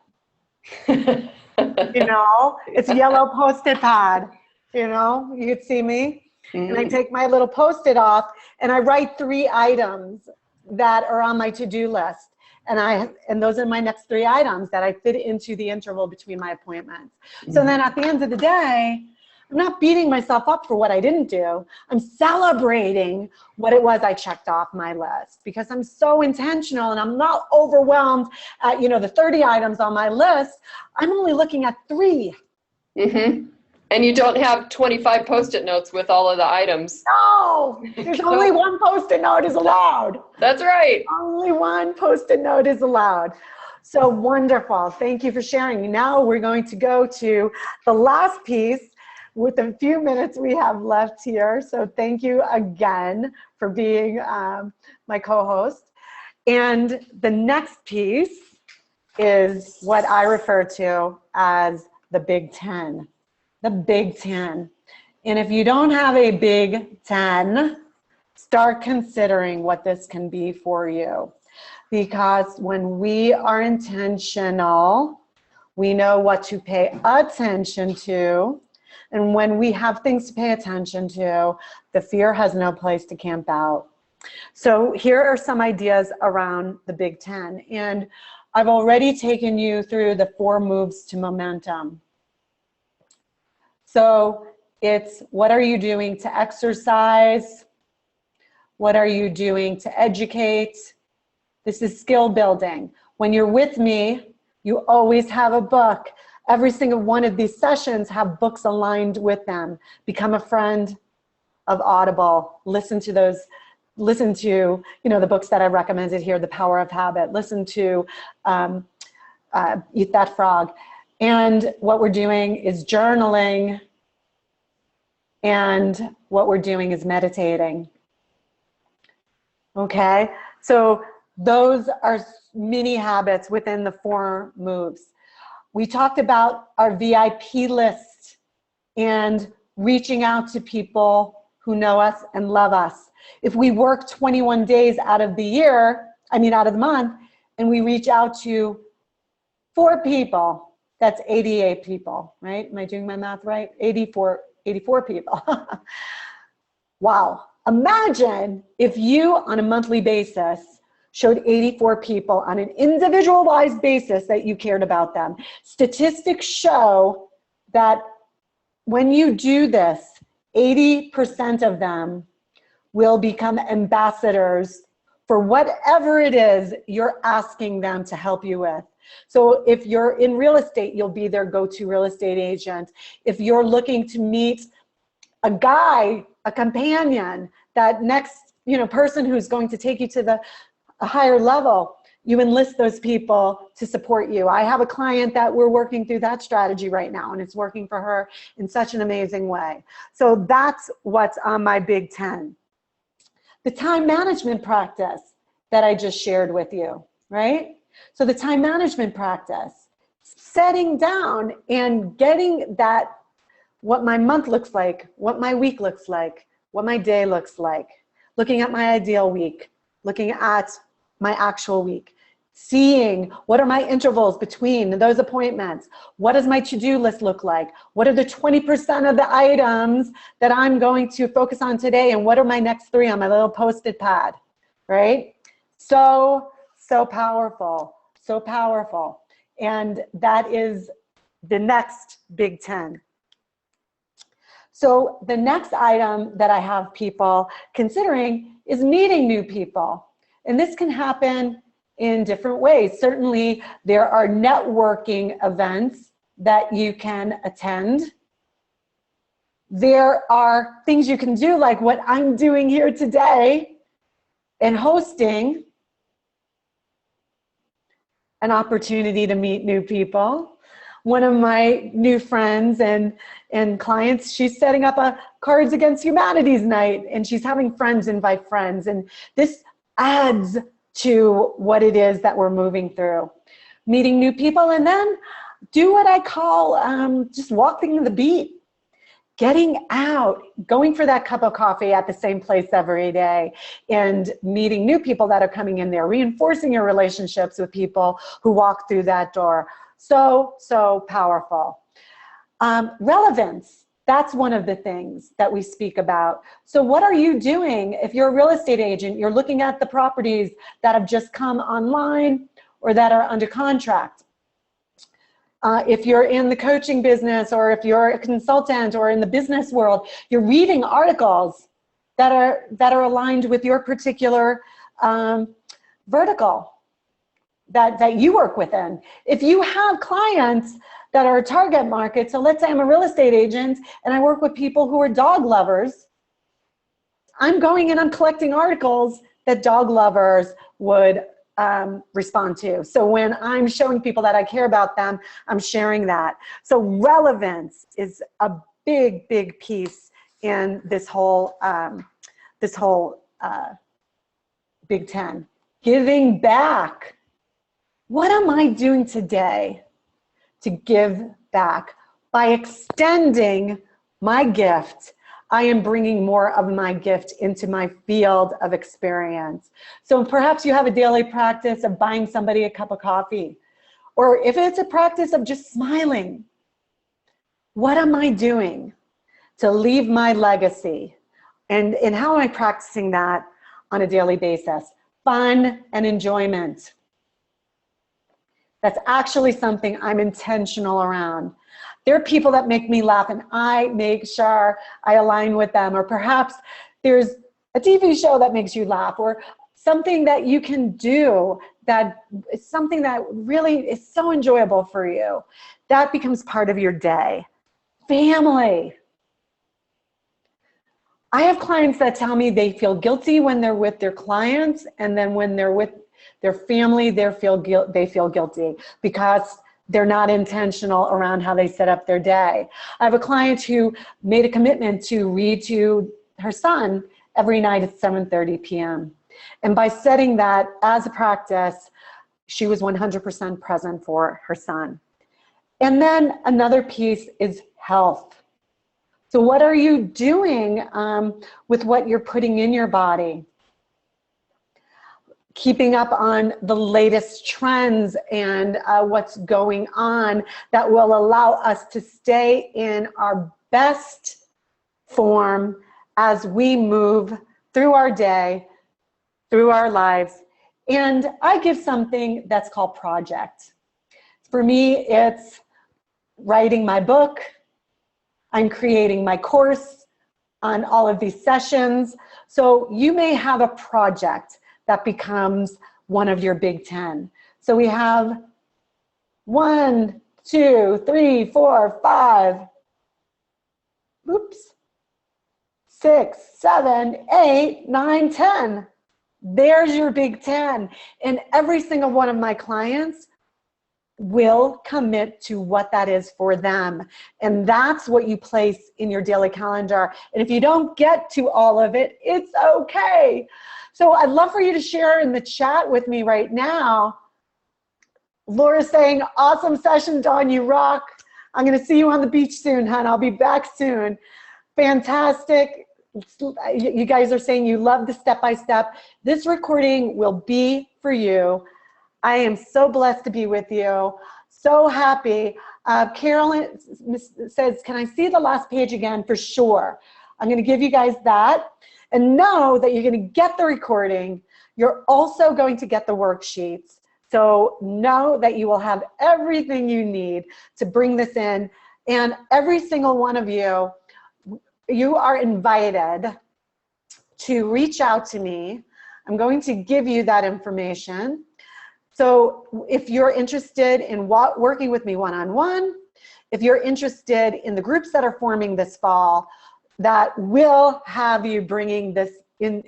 It's a yellow Post-it pad. You could see me. And I take my little Post-it off and I write 3 items that are on my to-do list. And those are my next 3 items that I fit into the interval between my appointments. So then at the end of the day, I'm not beating myself up for what I didn't do. I'm celebrating what it was I checked off my list, because I'm so intentional and I'm not overwhelmed at, the 30 items on my list. I'm only looking at 3.
Mm-hmm. And you don't have 25 Post-it notes with all of the items.
No, there's only 1 Post-it note is allowed.
That's right.
Only 1 Post-it note is allowed. So wonderful. Thank you for sharing. Now we're going to go to the last piece with a few minutes we have left here. So thank you again for being my co-host. And the next piece is what I refer to as the Big 10. The Big 10. And if you don't have a Big 10, start considering what this can be for you. Because when we are intentional, we know what to pay attention to. And when we have things to pay attention to, the fear has no place to camp out. So here are some ideas around the Big 10. And I've already taken you through the 4 moves to momentum. So it's, what are you doing to exercise? What are you doing to educate? This is skill building. When you're with me, you always have a book. Every single one of these sessions have books aligned with them. Become a friend of Audible. Listen to the books that I recommended here, The Power of Habit. Listen to Eat That Frog. And what we're doing is journaling, and what we're doing is meditating. Okay, so those are mini habits within the 4 moves. We talked about our VIP list and reaching out to people who know us and love us. If we work 21 days out of the month, and we reach out to 4 people, that's 88 people, right? Am I doing my math right? 84 people. Wow. Imagine if you, on a monthly basis, showed 84 people on an individualized basis that you cared about them. Statistics show that when you do this, 80% of them will become ambassadors for whatever it is you're asking them to help you with. So if you're in real estate, you'll be their go-to real estate agent. If you're looking to meet a guy, a companion, that next person who's going to take you to a higher level, you enlist those people to support you. I have a client that we're working through that strategy right now, and it's working for her in such an amazing way. So that's what's on my Big 10. The time management practice that I just shared with you, right? So the time management practice, setting down and getting that, what my month looks like, what my week looks like, what my day looks like, looking at my ideal week, looking at my actual week, seeing what are my intervals between those appointments, what does my to-do list look like, what are the 20% of the items that I'm going to focus on today, and what are my next 3 on my little Post-it pad, right? So powerful, so powerful. And that is the next Big 10. So the next item that I have people considering is meeting new people. And this can happen in different ways. Certainly, there are networking events that you can attend. There are things you can do like what I'm doing here today and hosting an opportunity to meet new people. One of my new friends and clients, she's setting up a Cards Against Humanity's night, and she's having friends invite friends. And this adds to what it is that we're moving through. Meeting new people, and then do what I call just walking the beat. Getting out, going for that cup of coffee at the same place every day, and meeting new people that are coming in there, reinforcing your relationships with people who walk through that door. So, so powerful. Relevance, that's one of the things that we speak about. So what are you doing? If you're a real estate agent, you're looking at the properties that have just come online or that are under contract. If you're in the coaching business, or if you're a consultant or in the business world, you're reading articles that are aligned with your particular vertical that you work within. If you have clients that are a target market, so let's say I'm a real estate agent and I work with people who are dog lovers, I'm going and I'm collecting articles that dog lovers would respond to. So when I'm showing people that I care about them, I'm sharing that. So relevance is a big, big piece in this whole Big Ten. Giving back. What am I doing today to give back? By extending my gift, I am bringing more of my gift into my field of experience. So perhaps you have a daily practice of buying somebody a cup of coffee, or if it's a practice of just smiling. What am I doing to leave my legacy? And how am I practicing that on a daily basis? Fun and enjoyment. That's actually something I'm intentional around. There are people that make me laugh, and I make sure I align with them. Or perhaps there's a TV show that makes you laugh, or something that you can do that is something that really is so enjoyable for you. That becomes part of your day. Family. I have clients that tell me they feel guilty when they're with their clients, and then when they're with their family, they feel guilty because they're not intentional around how they set up their day. I have a client who made a commitment to read to her son every night at 7:30 p.m. And by setting that as a practice, she was 100% present for her son. And then another piece is health. So what are you doing with what you're putting in your body? Keeping up on the latest trends and what's going on that will allow us to stay in our best form as we move through our day, through our lives. And I give something that's called project. For me, it's writing my book. I'm creating my course on all of these sessions. So you may have a project that becomes one of your Big Ten. So we have 1, 2, 3, 4, 5, 6, 7, 8, 9, 10. There's your Big Ten. And every single one of my clients will commit to what that is for them. And that's what you place in your daily calendar. And if you don't get to all of it, it's okay. So I'd love for you to share in the chat with me right now. Laura's saying, awesome session, Dawn, you rock. I'm gonna see you on the beach soon, hon. I'll be back soon. Fantastic. You guys are saying you love the step-by-step. This recording will be for you. I am so blessed to be with you. So happy. Carolyn says, can I see the last page again? For sure. I'm gonna give you guys that. And know that you're going to get the recording. You're also going to get the worksheets. So know that you will have everything you need to bring this in. And every single one of you, you are invited to reach out to me. I'm going to give you that information. So if you're interested in working with me one-on-one, if you're interested in the groups that are forming this fall, that will have you bringing this in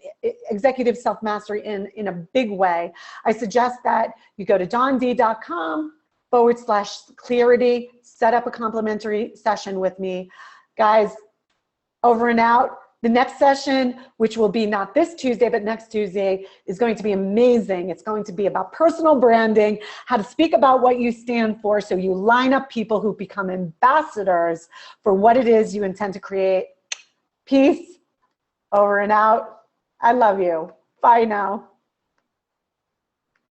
executive self-mastery in a big way, I suggest that you go to dond.com/clarity, set up a complimentary session with me. Guys, over and out. The next session, which will be not this Tuesday, but next Tuesday, is going to be amazing. It's going to be about personal branding, how to speak about what you stand for so you line up people who become ambassadors for what it is you intend to create. Peace, over and out. I love you. Bye now.